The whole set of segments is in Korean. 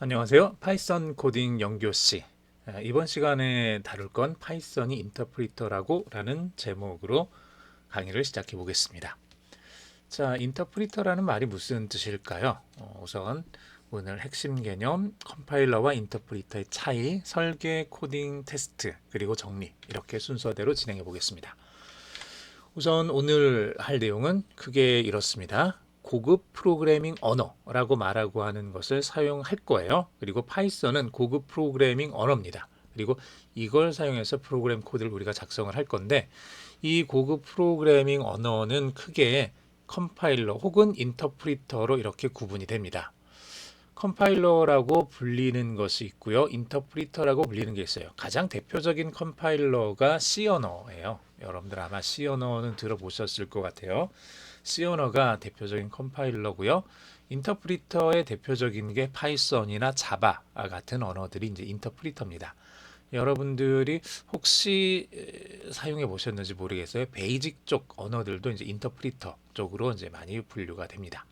안녕하세요. 파이썬 코딩 영교씨. 이번 시간에 다룰 건 파이썬이 인터프리터라고 라는 제목으로 강의를 시작해 보겠습니다. 자, 인터프리터라는 말이 무슨 뜻일까요? 우선 오늘 핵심 개념, 컴파일러와 인터프리터의 차이, 설계, 코딩, 테스트, 그리고 정리 이렇게 순서대로 진행해 보겠습니다. 우선 오늘 할 내용은 크게 이렇습니다. 고급 프로그래밍 언어라고 말하고 하는 것을 사용할 거예요. 그리고 파이썬은 고급 프로그래밍 언어입니다. 그리고 이걸 사용해서 프로그램 코드를 우리가 작성을 할 건데 이 고급 프로그래밍 언어는 크게 컴파일러 혹은 인터프리터로 이렇게 구분이 됩니다. 컴파일러라고 불리는 것이 있고요. 인터프리터라고 불리는 게 있어요. 가장 대표적인 컴파일러가 C 언어예요. 여러분들 아마 C 언어는 들어보셨을 것 같아요. C 언어가 대표적인 컴파일러고요. 인터프리터의 대표적인 게 파이썬이나 자바 같은 언어들이 이제 인터프리터입니다. 여러분들이 혹시 사용해 보셨는지 모르겠어요. 베이직 쪽 언어들도 이제 인터프리터 쪽으로 이제 많이 분류가 됩니다.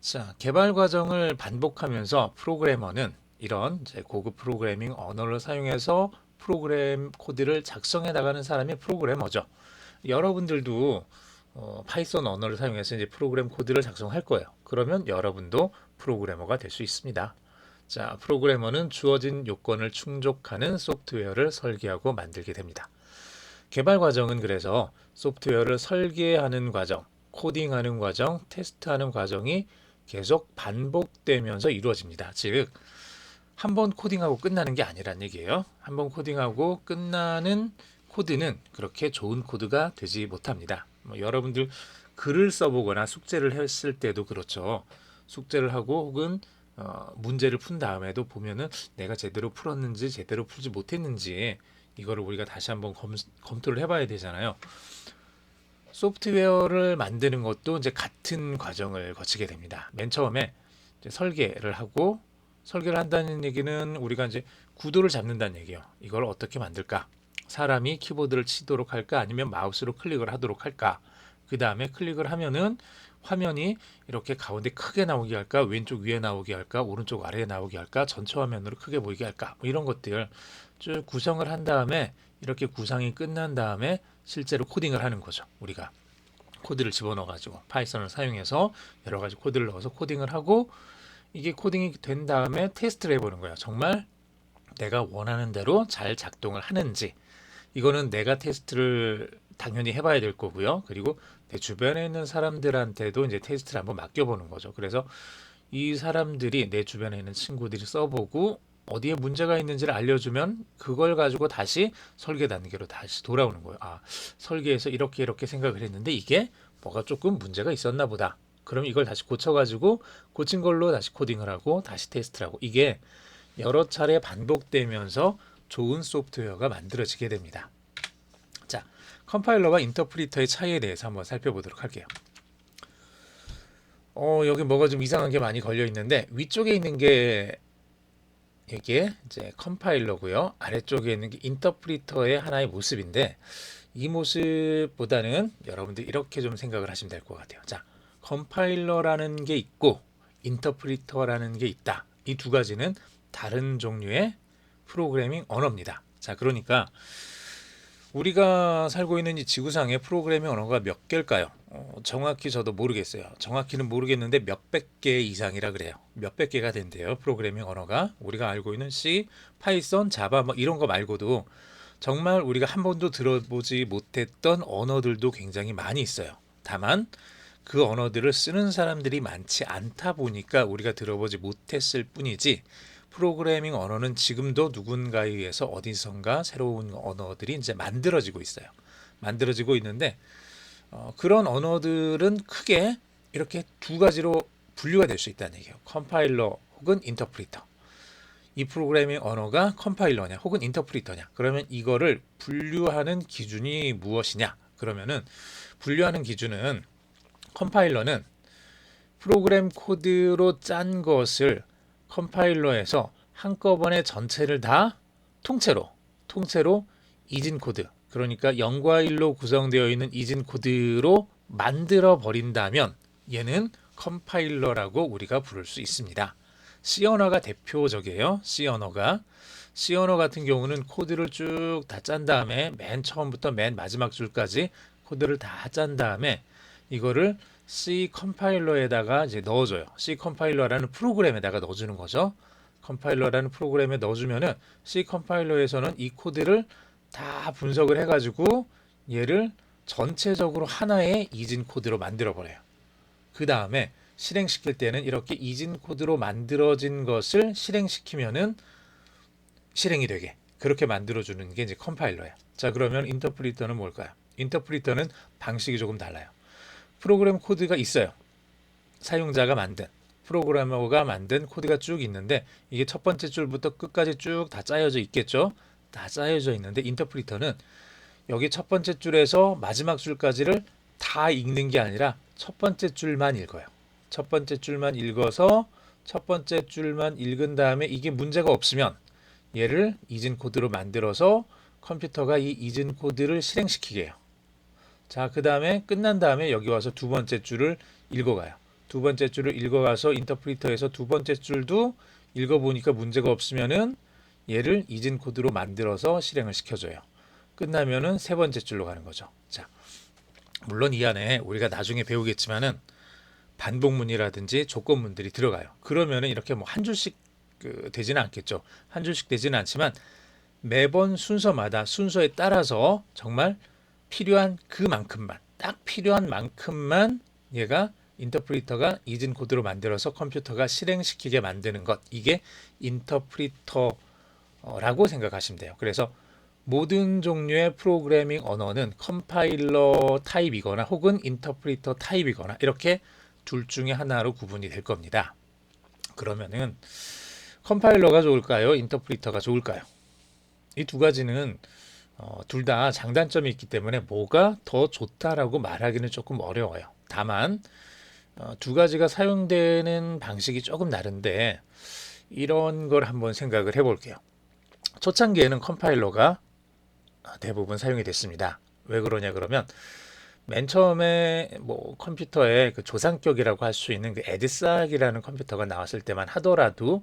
자, 개발 과정을 반복하면서 프로그래머는 이런 이제 고급 프로그래밍 언어를 사용해서 프로그램 코드를 작성해 나가는 사람이 프로그래머죠. 여러분들도 파이썬 언어를 사용해서 이제 프로그램 코드를 작성할 거예요. 그러면 여러분도 프로그래머가 될 수 있습니다. 자, 프로그래머는 주어진 요건을 충족하는 소프트웨어를 설계하고 만들게 됩니다. 개발 과정은 그래서 소프트웨어를 설계하는 과정, 코딩하는 과정, 테스트하는 과정이 계속 반복되면서 이루어집니다. 즉, 한 번 코딩하고 끝나는 게 아니란 얘기예요. 한 번 코딩하고 끝나는 코드는 그렇게 좋은 코드가 되지 못합니다. 여러분들 글을 써보거나 숙제를 했을 때도 그렇죠. 숙제를 하고 혹은 문제를 푼 다음에도 보면은 내가 제대로 풀었는지 제대로 풀지 못했는지 이거를 우리가 다시 한번 검토를 해봐야 되잖아요. 소프트웨어를 만드는 것도 이제 같은 과정을 거치게 됩니다. 맨 처음에 이제 설계를 한다는 얘기는 우리가 이제 구도를 잡는다는 얘기예요. 이걸 어떻게 만들까? 사람이 키보드를 치도록 할까? 아니면 마우스로 클릭을 하도록 할까? 그 다음에 클릭을 하면은 화면이 이렇게 가운데 크게 나오게 할까? 왼쪽 위에 나오게 할까? 오른쪽 아래에 나오게 할까? 전체 화면으로 크게 보이게 할까? 뭐 이런 것들 쭉 구성을 한 다음에 이렇게 구상이 끝난 다음에 실제로 코딩을 하는 거죠. 우리가 코드를 집어넣어 가지고 파이썬을 사용해서 여러 가지 코드를 넣어서 코딩을 하고 이게 코딩이 된 다음에 테스트를 해보는 거예요. 정말 내가 원하는 대로 잘 작동을 하는지. 이거는 내가 테스트를 당연히 해봐야 될 거고요. 그리고 내 주변에 있는 사람들한테도 이제 테스트를 한번 맡겨보는 거죠. 그래서 이 사람들이 내 주변에 있는 친구들이 써보고 어디에 문제가 있는지를 알려주면 그걸 가지고 다시 설계 단계로 다시 돌아오는 거예요. 아, 설계에서 이렇게 생각을 했는데 이게 뭐가 조금 문제가 있었나 보다. 그럼 이걸 다시 고쳐가지고 고친 걸로 다시 코딩을 하고 다시 테스트를 하고 이게 여러 차례 반복되면서 좋은 소프트웨어가 만들어지게 됩니다. 자, 컴파일러와 인터프리터의 차이에 대해서 한번 살펴보도록 할게요. 여기 뭐가 좀 이상한 게 많이 걸려 있는데 위쪽에 있는 게 이게 이제 컴파일러고요. 아래쪽에 있는 게 인터프리터의 하나의 모습인데 이 모습보다는 여러분들 이렇게 좀 생각을 하시면 될 것 같아요. 자, 컴파일러라는 게 있고 인터프리터라는 게 있다. 이 두 가지는 다른 종류의 프로그래밍 언어입니다. 자, 그러니까 우리가 살고 있는 이 지구상의 프로그래밍 언어가 몇 개일까요? 정확히 저도 모르겠어요. 정확히는 모르겠는데 몇백 개 이상이라 그래요. 몇백 개가 된대요. 프로그래밍 언어가. 우리가 알고 있는 C, 파이썬, 자바 뭐 이런 거 말고도 정말 우리가 한 번도 들어보지 못했던 언어들도 굉장히 많이 있어요. 다만 그 언어들을 쓰는 사람들이 많지 않다 보니까 우리가 들어보지 못했을 뿐이지 프로그래밍 언어는 지금도 누군가에 의해서 어디선가 새로운 언어들이 이제 만들어지고 있어요. 만들어지고 있는데 그런 언어들은 크게 이렇게 두 가지로 분류가 될 수 있다는 얘기예요. 컴파일러 혹은 인터프리터. 이 프로그래밍 언어가 컴파일러냐 혹은 인터프리터냐. 그러면 이거를 분류하는 기준이 무엇이냐? 그러면은 분류하는 기준은 컴파일러는 프로그램 코드로 짠 것을 컴파일러에서 한꺼번에 전체를 다 통째로 이진 코드, 그러니까 0과 1로 구성되어 있는 이진 코드로 만들어 버린다면 얘는 컴파일러라고 우리가 부를 수 있습니다. C 언어가 대표적이에요. C 언어 같은 경우는 코드를 쭉 다 짠 다음에 맨 처음부터 맨 마지막 줄까지 코드를 다 짠 다음에 이거를 C 컴파일러에다가 이제 넣어줘요. C 컴파일러라는 프로그램에다가 넣어주는 거죠. 컴파일러라는 프로그램에 넣어주면은 C 컴파일러에서는 이 코드를 다 분석을 해가지고 얘를 전체적으로 하나의 이진 코드로 만들어 버려요. 그 다음에 실행시킬 때는 이렇게 이진 코드로 만들어진 것을 실행시키면은 실행이 되게 그렇게 만들어주는 게 이제 컴파일러예요. 자, 그러면 인터프리터는 뭘까요? 인터프리터는 방식이 조금 달라요. 프로그램 코드가 있어요. 사용자가 만든 프로그래머가 만든 코드가 쭉 있는데 이게 첫 번째 줄부터 끝까지 쭉 다 짜여져 있겠죠. 다 짜여져 있는데 인터프리터는 여기 첫 번째 줄에서 마지막 줄까지를 다 읽는 게 아니라 첫 번째 줄만 읽어요. 첫 번째 줄만 읽어서 첫 번째 줄만 읽은 다음에 이게 문제가 없으면 얘를 이진 코드로 만들어서 컴퓨터가 이 이진 코드를 실행시키게 해요. 자, 그 다음에 끝난 다음에 여기 와서 두 번째 줄을 읽어가요. 두 번째 줄을 읽어가서 인터프리터에서 두 번째 줄도 읽어보니까 문제가 없으면은 얘를 이진 코드로 만들어서 실행을 시켜줘요. 끝나면은 세 번째 줄로 가는 거죠. 자, 물론 이 안에 우리가 나중에 배우겠지만은 반복문이라든지 조건문들이 들어가요. 그러면은 이렇게 뭐 한 줄씩 되지는 않겠죠. 한 줄씩 되지는 않지만 매번 순서마다 순서에 따라서 정말 필요한 그만큼만 딱 필요한 만큼만 얘가 인터프리터가 이진 코드로 만들어서 컴퓨터가 실행시키게 만드는 것 이게 인터프리터라고 생각하시면 돼요. 그래서 모든 종류의 프로그래밍 언어는 컴파일러 타입이거나 혹은 인터프리터 타입이거나 이렇게 둘 중에 하나로 구분이 될 겁니다. 그러면은 컴파일러가 좋을까요? 인터프리터가 좋을까요? 이 두 가지는 둘 다 장단점이 있기 때문에 뭐가 더 좋다라고 말하기는 조금 어려워요. 다만 두 가지가 사용되는 방식이 조금 다른데 이런 걸 한번 생각을 해볼게요. 초창기에는 컴파일러가 대부분 사용이 됐습니다. 왜 그러냐 그러면 맨 처음에 뭐 컴퓨터의 그 조상격이라고 할 수 있는 그 에드삭이라는 컴퓨터가 나왔을 때만 하더라도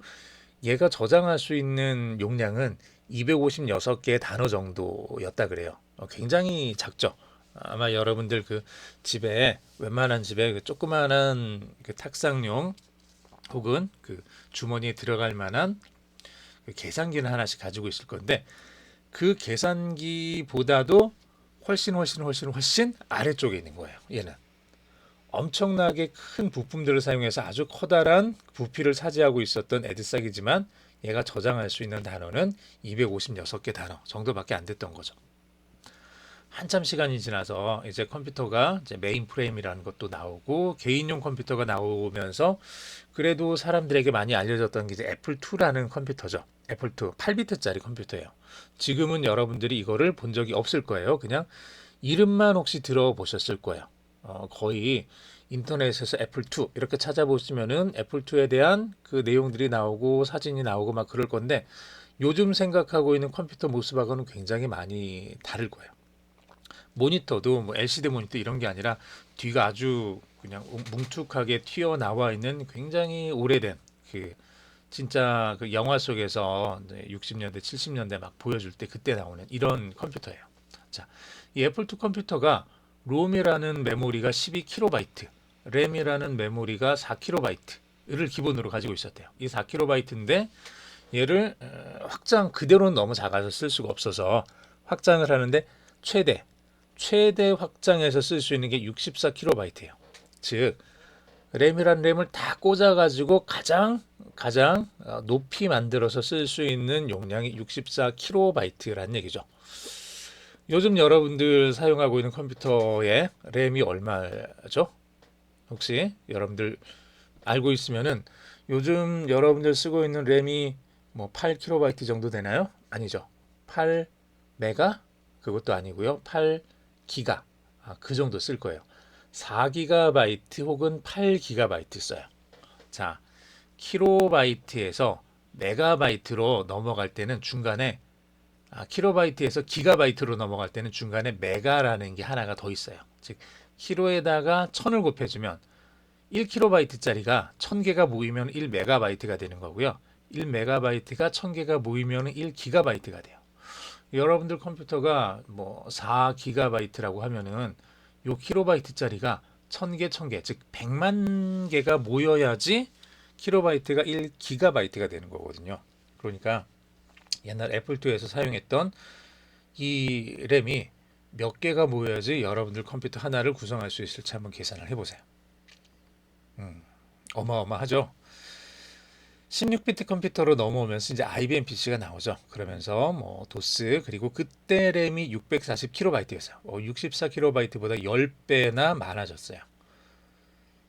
얘가 저장할 수 있는 용량은 256개의 단어 정도였다 그래요. 굉장히 작죠. 아마 여러분들 그 집에 웬만한 집에 그 조그마한 그 탁상용 혹은 그 주머니에 들어갈 만한 그 계산기는 하나씩 가지고 있을 건데 그 계산기보다도 훨씬 아래쪽에 있는 거예요. 얘는 엄청나게 큰 부품들을 사용해서 아주 커다란 부피를 차지하고 있었던 에드삭이지만 얘가 저장할 수 있는 단어는 256개 단어 정도밖에 안 됐던 거죠. 한참 시간이 지나서 이제 컴퓨터가 이제 메인 프레임이라는 것도 나오고 개인용 컴퓨터가 나오면서 그래도 사람들에게 많이 알려졌던 게 이제 애플2라는 컴퓨터죠. 애플2 8비트짜리 컴퓨터예요. 지금은 여러분들이 이거를 본 적이 없을 거예요. 그냥 이름만 혹시 들어보셨을 거예요. 거의 인터넷에서 애플2 이렇게 찾아보시면은 애플2에 대한 그 내용들이 나오고 사진이 나오고 막 그럴 건데 요즘 생각하고 있는 컴퓨터 모습하고는 굉장히 많이 다를 거예요. 모니터도 뭐 LCD 모니터 이런 게 아니라 뒤가 아주 그냥 뭉툭하게 튀어나와 있는 굉장히 오래된 그 진짜 그 영화 속에서 60년대, 70년대 막 보여줄 때 그때 나오는 이런 컴퓨터예요. 자, 이 애플2 컴퓨터가 롬이라는 메모리가 12KB, 램이라는 메모리가 4KB를 기본으로 가지고 있었대요. 이 4KB인데 얘를 확장 그대로는 너무 작아서 쓸 수가 없어서 확장을 하는데 최대 확장해서 쓸 수 있는 게 64KB예요. 즉 램이란 램을 다 꽂아가지고 가장 높이 만들어서 쓸 수 있는 용량이 64KB라는 얘기죠. 요즘 여러분들 사용하고 있는 컴퓨터의 램이 얼마죠? 혹시 여러분들 알고 있으면은 요즘 여러분들 쓰고 있는 램이 뭐 8KB 정도 되나요? 아니죠. 8메가? 그것도 아니고요. 8기가. 그 정도 쓸 거예요. 4GB 혹은 8GB 써요. 자, 킬로바이트에서 메가바이트로 넘어갈 때는 중간에 킬로바이트에서 기가바이트로 넘어갈 때는 중간에 메가라는 게 하나가 더 있어요. 즉 키로에다가 1000을 곱해주면 1kb짜리가 1000개가 모이면 1MB가 되는 거고요. 1MB가 1000개가 모이면 1GB가 돼요. 여러분들 컴퓨터가 뭐 4GB라고 하면은 요 킬로바이트짜리가 1000개, 1000개, 즉 100만 개가 모여야지 킬로바이트가 1GB가 되는 거거든요. 그러니까 옛날 애플2에서 사용했던 이 램이 몇 개가 모여야지 여러분들 컴퓨터 하나를 구성할 수 있을지 한번 계산을 해보세요. 어마어마하죠. 16비트 컴퓨터로 넘어오면서 이제 IBM PC가 나오죠. 그러면서 뭐 도스 그리고 그때 램이 640KB였어요. 64KB보다 10배나 많아졌어요.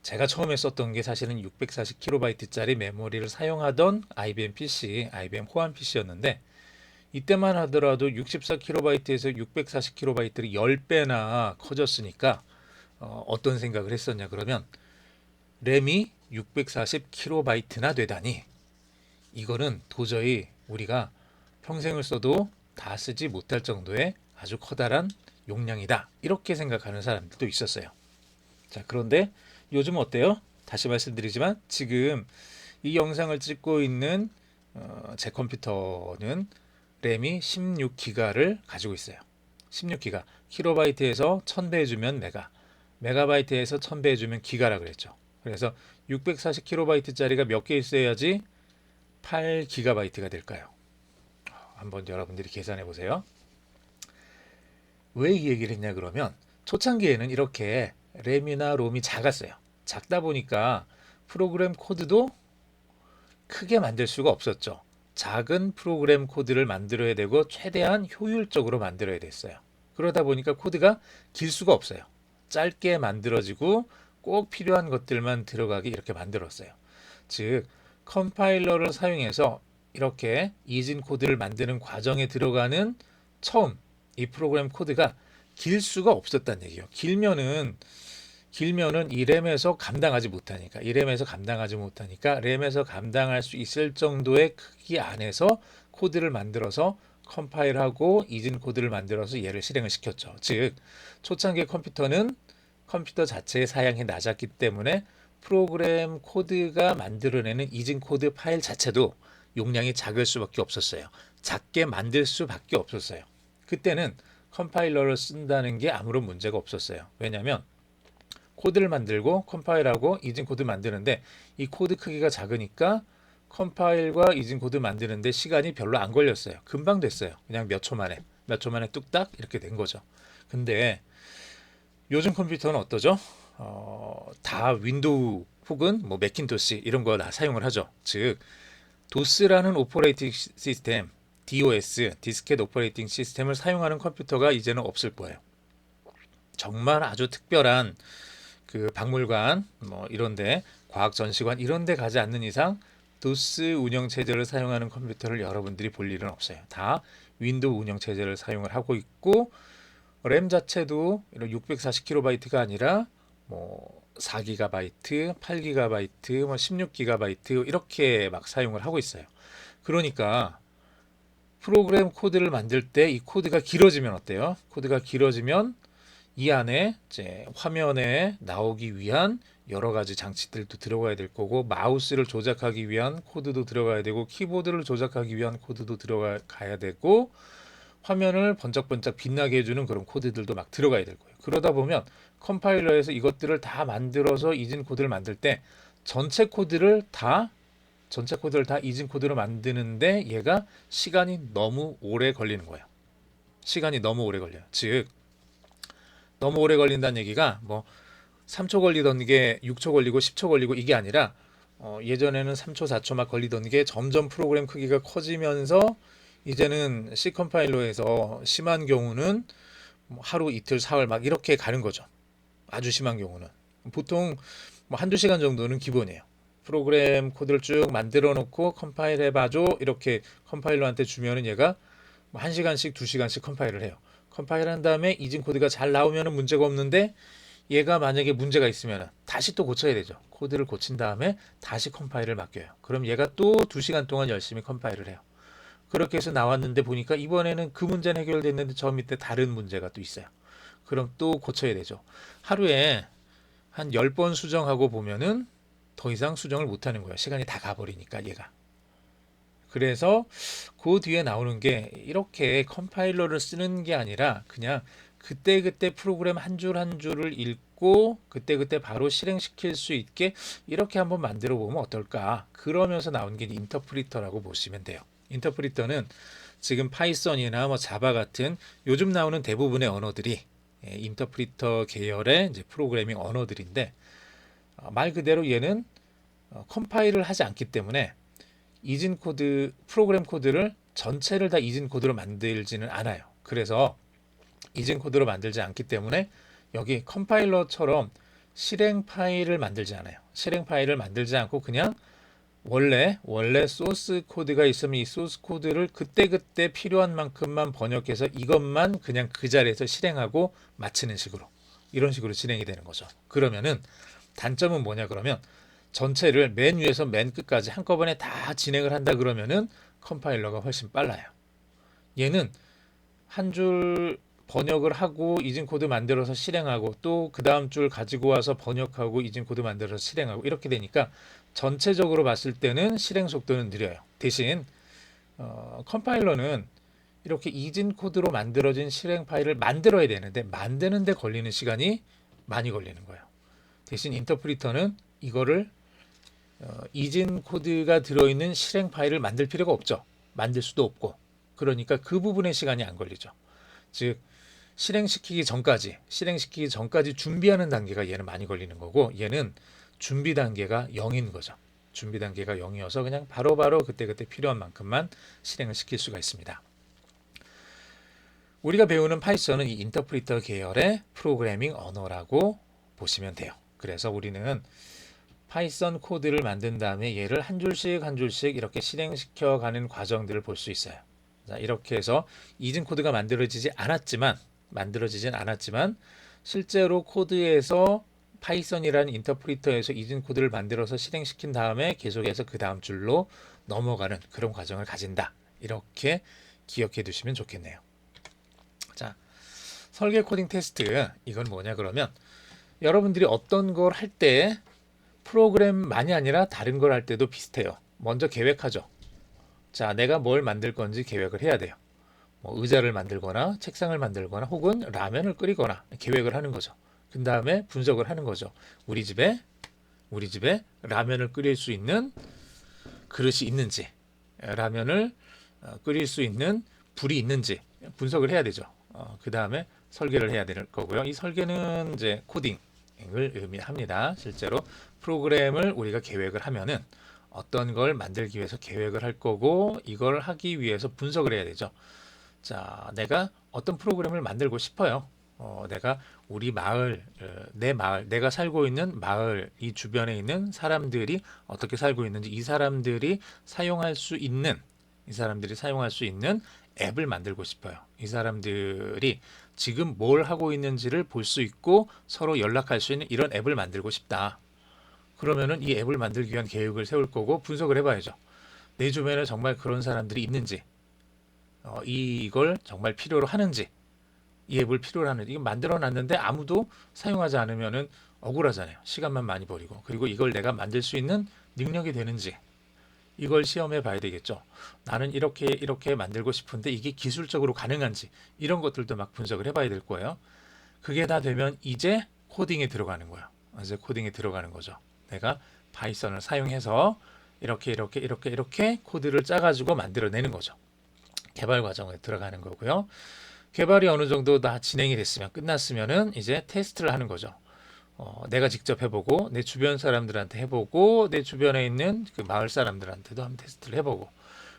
제가 처음에 썼던 게 사실은 640KB짜리 메모리를 사용하던 IBM PC, IBM 호환 PC였는데 이때만 하더라도 64KB에서 640KB들이 10배나 커졌으니까 어떤 생각을 했었냐 그러면 램이 640KB나 되다니 이거는 도저히 우리가 평생을 써도 다 쓰지 못할 정도의 아주 커다란 용량이다. 이렇게 생각하는 사람들도 있었어요. 자, 그런데 요즘 어때요? 다시 말씀드리지만 지금 이 영상을 찍고 있는 제 컴퓨터는 램이 16기가를 가지고 있어요. 16기가. 킬로바이트에서 1000배 해주면 메가, 메가바이트에서 1000배 해주면 기가라 그랬죠. 그래서 640KB짜리가 몇 개 있어야지 8GB가 될까요? 한번 여러분들이 계산해 보세요. 왜 이 얘기를 했냐 그러면 초창기에는 이렇게 램이나 롬이 작았어요. 작다 보니까 프로그램 코드도 크게 만들 수가 없었죠. 작은 프로그램 코드를 만들어야 되고 최대한 효율적으로 만들어야 됐어요. 그러다 보니까 코드가 길 수가 없어요. 짧게 만들어지고 꼭 필요한 것들만 들어가게 이렇게 만들었어요. 즉 컴파일러를 사용해서 이렇게 이진 코드를 만드는 과정에 들어가는 처음 이 프로그램 코드가 길 수가 없었다는 얘기예요. 길면은 이 램에서 감당하지 못하니까 램에서 감당할 수 있을 정도의 크기 안에서 코드를 만들어서 컴파일하고 이진 코드를 만들어서 얘를 실행을 시켰죠. 즉 초창기 컴퓨터는 컴퓨터 자체의 사양이 낮았기 때문에 프로그램 코드가 만들어내는 이진 코드 파일 자체도 용량이 작을 수밖에 없었어요. 작게 만들 수밖에 없었어요. 그때는 컴파일러를 쓴다는 게 아무런 문제가 없었어요. 왜냐하면 코드를 만들고 컴파일하고 이진 코드 만드는데 이 코드 크기가 작으니까 컴파일과 이진 코드 만드는데 시간이 별로 안 걸렸어요. 금방 됐어요. 그냥 몇 초 만에 뚝딱 이렇게 된 거죠. 근데 요즘 컴퓨터는 어떠죠? 다 윈도우 혹은 뭐 매킨토시 이런 거 다 사용을 하죠. 즉 도스라는 오퍼레이팅 시스템, DOS, 디스켓 오퍼레이팅 시스템을 사용하는 컴퓨터가 이제는 없을 거예요. 정말 아주 특별한 그 박물관 뭐 이런데 과학 전시관 이런데 가지 않는 이상 도스 운영 체제를 사용하는 컴퓨터를 여러분들이 볼 일은 없어요. 다 윈도우 운영 체제를 사용을 하고 있고 램 자체도 640KB가 아니라 뭐 4GB, 8GB, 뭐 16GB 이렇게 막 사용을 하고 있어요. 그러니까 프로그램 코드를 만들 때 이 코드가 길어지면 어때요? 코드가 길어지면 이 안에 이제 화면에 나오기 위한 여러 가지 장치들도 들어가야 될 거고 마우스를 조작하기 위한 코드도 들어가야 되고 키보드를 조작하기 위한 코드도 들어가야 되고 화면을 번쩍번쩍 빛나게 해주는 그런 코드들도 막 들어가야 될 거예요. 그러다 보면 컴파일러에서 이것들을 다 만들어서 이진 코드를 만들 때 전체 코드를 다 이진 코드로 만드는데 얘가 시간이 너무 오래 걸리는 거예요. 시간이 너무 오래 걸려요. 즉 너무 오래 걸린다는 얘기가 뭐 3초 걸리던 게 6초 걸리고 10초 걸리고 이게 아니라 예전에는 3초, 4초 막 걸리던 게 점점 프로그램 크기가 커지면서 이제는 C 컴파일러에서 심한 경우는 뭐 하루, 이틀, 사흘 막 이렇게 가는 거죠. 아주 심한 경우는. 보통 뭐 한두 시간 정도는 기본이에요. 프로그램 코드를 쭉 만들어 놓고 컴파일 해봐줘. 이렇게 컴파일러한테 주면은 얘가 뭐 1시간씩, 2시간씩 컴파일을 해요. 컴파일 한 다음에 이진 코드가 잘 나오면은 문제가 없는데 얘가 만약에 문제가 있으면 다시 또 고쳐야 되죠. 코드를 고친 다음에 다시 컴파일을 맡겨요. 그럼 얘가 또 2시간 동안 열심히 컴파일을 해요. 그렇게 해서 나왔는데 보니까 이번에는 그 문제는 해결됐는데 저 밑에 다른 문제가 또 있어요. 그럼 또 고쳐야 되죠. 하루에 한 10번 수정하고 보면은 더 이상 수정을 못 하는 거예요. 시간이 다 가버리니까 얘가. 그래서 그 뒤에 나오는 게 이렇게 컴파일러를 쓰는 게 아니라 그냥 그때그때 프로그램 한 줄 한 줄을 읽고 그때그때 바로 실행시킬 수 있게 이렇게 한번 만들어 보면 어떨까? 그러면서 나온 게 인터프리터라고 보시면 돼요. 인터프리터는 지금 파이썬이나 뭐 자바 같은 요즘 나오는 대부분의 언어들이 인터프리터 계열의 이제 프로그래밍 언어들인데 말 그대로 얘는 컴파일을 하지 않기 때문에 이진 코드 프로그램 코드를 전체를 다 이진 코드로 만들지는 않아요. 그래서 이진 코드로 만들지 않기 때문에 여기 컴파일러처럼 실행 파일을 만들지 않아요. 실행 파일을 만들지 않고 그냥 원래 소스 코드가 있으면 이 소스 코드를 그때그때 필요한 만큼만 번역해서 이것만 그냥 그 자리에서 실행하고 마치는 식으로 이런 식으로 진행이 되는 거죠. 그러면은 단점은 뭐냐 그러면 전체를 맨 위에서 맨 끝까지 한꺼번에 다 진행을 한다 그러면은 컴파일러가 훨씬 빨라요. 얘는 한 줄 번역을 하고 이진 코드 만들어서 실행하고 또 그 다음 줄 가지고 와서 번역하고 이진 코드 만들어서 실행하고 이렇게 되니까 전체적으로 봤을 때는 실행 속도는 느려요. 대신 컴파일러는 이렇게 이진 코드로 만들어진 실행 파일을 만들어야 되는데 만드는 데 걸리는 시간이 많이 걸리는 거예요. 대신 인터프리터는 이거를 이진 코드가 들어있는 실행 파일을 만들 필요가 없죠. 만들 수도 없고. 그러니까 그 부분의 시간이 안 걸리죠. 즉 실행시키기 전까지 준비하는 단계가 얘는 많이 걸리는 거고 얘는 준비 단계가 0인 거죠. 준비 단계가 0이어서 그냥 바로바로 그때그때 필요한 만큼만 실행을 시킬 수가 있습니다. 우리가 배우는 파이썬은 이 인터프리터 계열의 프로그래밍 언어라고 보시면 돼요. 그래서 우리는 파이썬 코드를 만든 다음에 얘를 한 줄씩 한 줄씩 이렇게 실행시켜 가는 과정들을 볼 수 있어요. 자, 이렇게 해서 이진 코드가 만들어지진 않았지만 실제로 코드에서 파이썬이라는 인터프리터에서 이진 코드를 만들어서 실행시킨 다음에 계속해서 그 다음 줄로 넘어가는 그런 과정을 가진다. 이렇게 기억해 두시면 좋겠네요. 자, 설계 코딩 테스트 이건 뭐냐 그러면 여러분들이 어떤 걸 할 때 프로그램만이 아니라 다른 걸 할 때도 비슷해요. 먼저 계획하죠. 자, 내가 뭘 만들 건지 계획을 해야 돼요. 뭐 의자를 만들거나 책상을 만들거나 혹은 라면을 끓이거나 계획을 하는 거죠. 그 다음에 분석을 하는 거죠. 우리 집에 라면을 끓일 수 있는 그릇이 있는지, 라면을 끓일 수 있는 불이 있는지 분석을 해야 되죠. 그 다음에 설계를 해야 될 거고요. 이 설계는 이제 코딩을 의미합니다. 실제로 프로그램을 우리가 계획을 하면은 어떤 걸 만들기 위해서 계획을 할 거고 이걸 하기 위해서 분석을 해야 되죠. 자, 내가 어떤 프로그램을 만들고 싶어요. 내가 우리 마을, 내 마을, 내가 살고 있는 마을, 이 주변에 있는 사람들이 어떻게 살고 있는지, 이 사람들이 사용할 수 있는 앱을 만들고 싶어요. 이 사람들이 지금 뭘 하고 있는지를 볼 수 있고 서로 연락할 수 있는 이런 앱을 만들고 싶다. 그러면은 이 앱을 만들기 위한 계획을 세울 거고 분석을 해봐야죠. 내 주변에 정말 그런 사람들이 있는지, 이걸 정말 필요로 하는지, 이 앱을 필요로 하는지, 이거 만들어 놨는데 아무도 사용하지 않으면은 억울하잖아요. 시간만 많이 버리고. 그리고 이걸 내가 만들 수 있는 능력이 되는지, 이걸 시험해 봐야 되겠죠. 나는 이렇게 만들고 싶은데 이게 기술적으로 가능한지, 이런 것들도 막 분석을 해봐야 될 거예요. 그게 다 되면 이제 코딩에 들어가는 거예요. 이제 코딩에 들어가는 거죠. 내가 파이썬을 사용해서 이렇게 코드를 짜가지고 만들어내는 거죠. 개발 과정에 들어가는 거고요. 개발이 어느 정도 다 진행이 됐으면 끝났으면은 이제 테스트를 하는 거죠. 내가 직접 해보고 내 주변 사람들한테 해보고 내 주변에 있는 그 마을 사람들한테도 한번 테스트를 해보고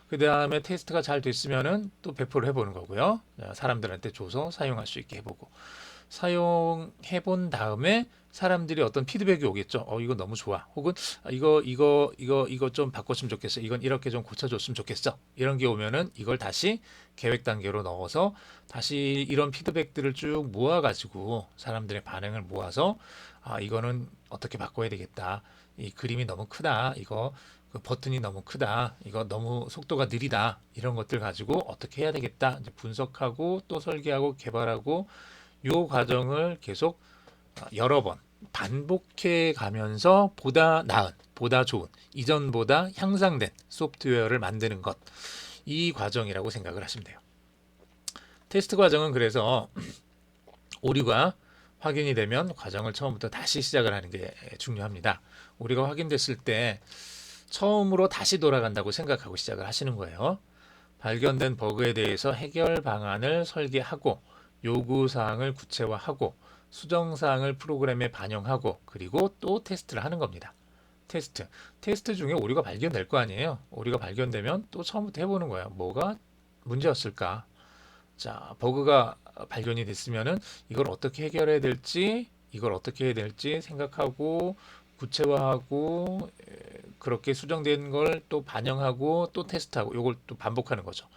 그 다음에 테스트가 잘 됐으면은 또 배포를 해보는 거고요. 사람들한테 줘서 사용할 수 있게 해보고 사용해 본 다음에 사람들이 어떤 피드백이 오겠죠. 이거 너무 좋아. 혹은 이거 좀 바꿨으면 좋겠어. 이건 이렇게 좀 고쳐줬으면 좋겠어. 이런 게 오면은 이걸 다시 계획 단계로 넣어서 다시 이런 피드백들을 쭉 모아가지고 사람들의 반응을 모아서 이거는 어떻게 바꿔야 되겠다. 이 그림이 너무 크다. 이거 그 버튼이 너무 크다. 이거 너무 속도가 느리다. 이런 것들 가지고 어떻게 해야 되겠다. 이제 분석하고 또 설계하고 개발하고 요 과정을 계속 여러 번 반복해 가면서 보다 나은, 보다 좋은, 이전보다 향상된 소프트웨어를 만드는 것, 이 과정이라고 생각을 하시면 돼요. 테스트 과정은 그래서 오류가 확인이 되면 과정을 처음부터 다시 시작을 하는 게 중요합니다. 오류가 확인됐을 때 처음으로 다시 돌아간다고 생각하고 시작을 하시는 거예요. 발견된 버그에 대해서 해결 방안을 설계하고 요구사항을 구체화하고 수정사항을 프로그램에 반영하고 그리고 또 테스트를 하는 겁니다. 테스트 중에 오류가 발견될 거 아니에요. 오류가 발견되면 또 처음부터 해보는 거예요. 뭐가 문제였을까? 자, 버그가 발견이 됐으면은 이걸 어떻게 해결해야 될지, 이걸 어떻게 해야 될지 생각하고 구체화하고 그렇게 수정된 걸 또 반영하고 또 테스트하고 이걸 또 반복하는 거죠.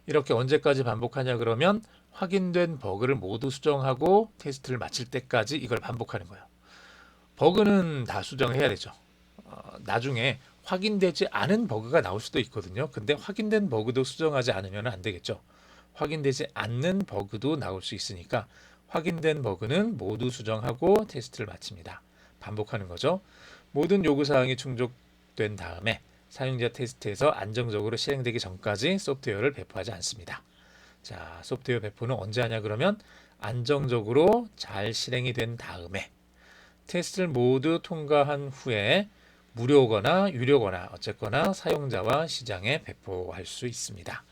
이렇게 언제까지 반복하냐 그러면 확인된 버그를 모두 수정하고 테스트를 마칠 때까지 이걸 반복하는 거예요. 버그는 다 수정해야 되죠. 나중에 확인되지 않은 버그가 나올 수도 있거든요. 근데 확인된 버그도 수정하지 않으면 안 되겠죠. 확인되지 않는 버그도 나올 수 있으니까 확인된 버그는 모두 수정하고 테스트를 마칩니다. 반복하는 거죠. 모든 요구사항이 충족된 다음에 사용자 테스트에서 안정적으로 실행되기 전까지 소프트웨어를 배포하지 않습니다. 자, 소프트웨어 배포는 언제 하냐 그러면 안정적으로 잘 실행이 된 다음에 테스트를 모두 통과한 후에 무료거나 유료거나 어쨌거나 사용자와 시장에 배포할 수 있습니다.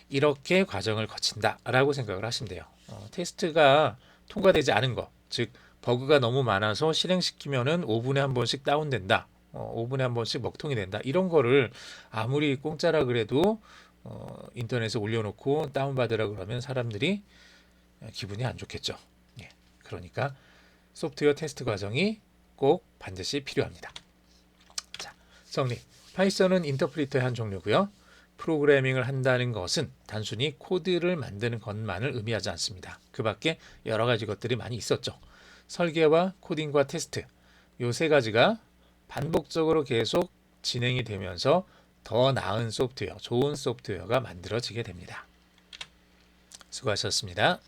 이렇게 과정을 거친다라고 생각을 하시면 돼요. 테스트가 통과되지 않은 거, 즉 버그가 너무 많아서 실행시키면은 5분에 한 번씩 다운된다. 5분에 한 번씩 먹통이 된다. 이런 거를 아무리 공짜라 그래도 인터넷에 올려놓고 다운받으라 그러면 사람들이 기분이 안 좋겠죠. 예, 그러니까 소프트웨어 테스트 과정이 꼭 반드시 필요합니다. 자, 정리. 파이썬은 인터프리터의 한 종류고요. 프로그래밍을 한다는 것은 단순히 코드를 만드는 것만을 의미하지 않습니다. 그 밖에 여러 가지 것들이 많이 있었죠. 설계와 코딩과 테스트, 요 세 가지가 반복적으로 계속 진행이 되면서 더 나은 소프트웨어, 좋은 소프트웨어가 만들어지게 됩니다. 수고하셨습니다.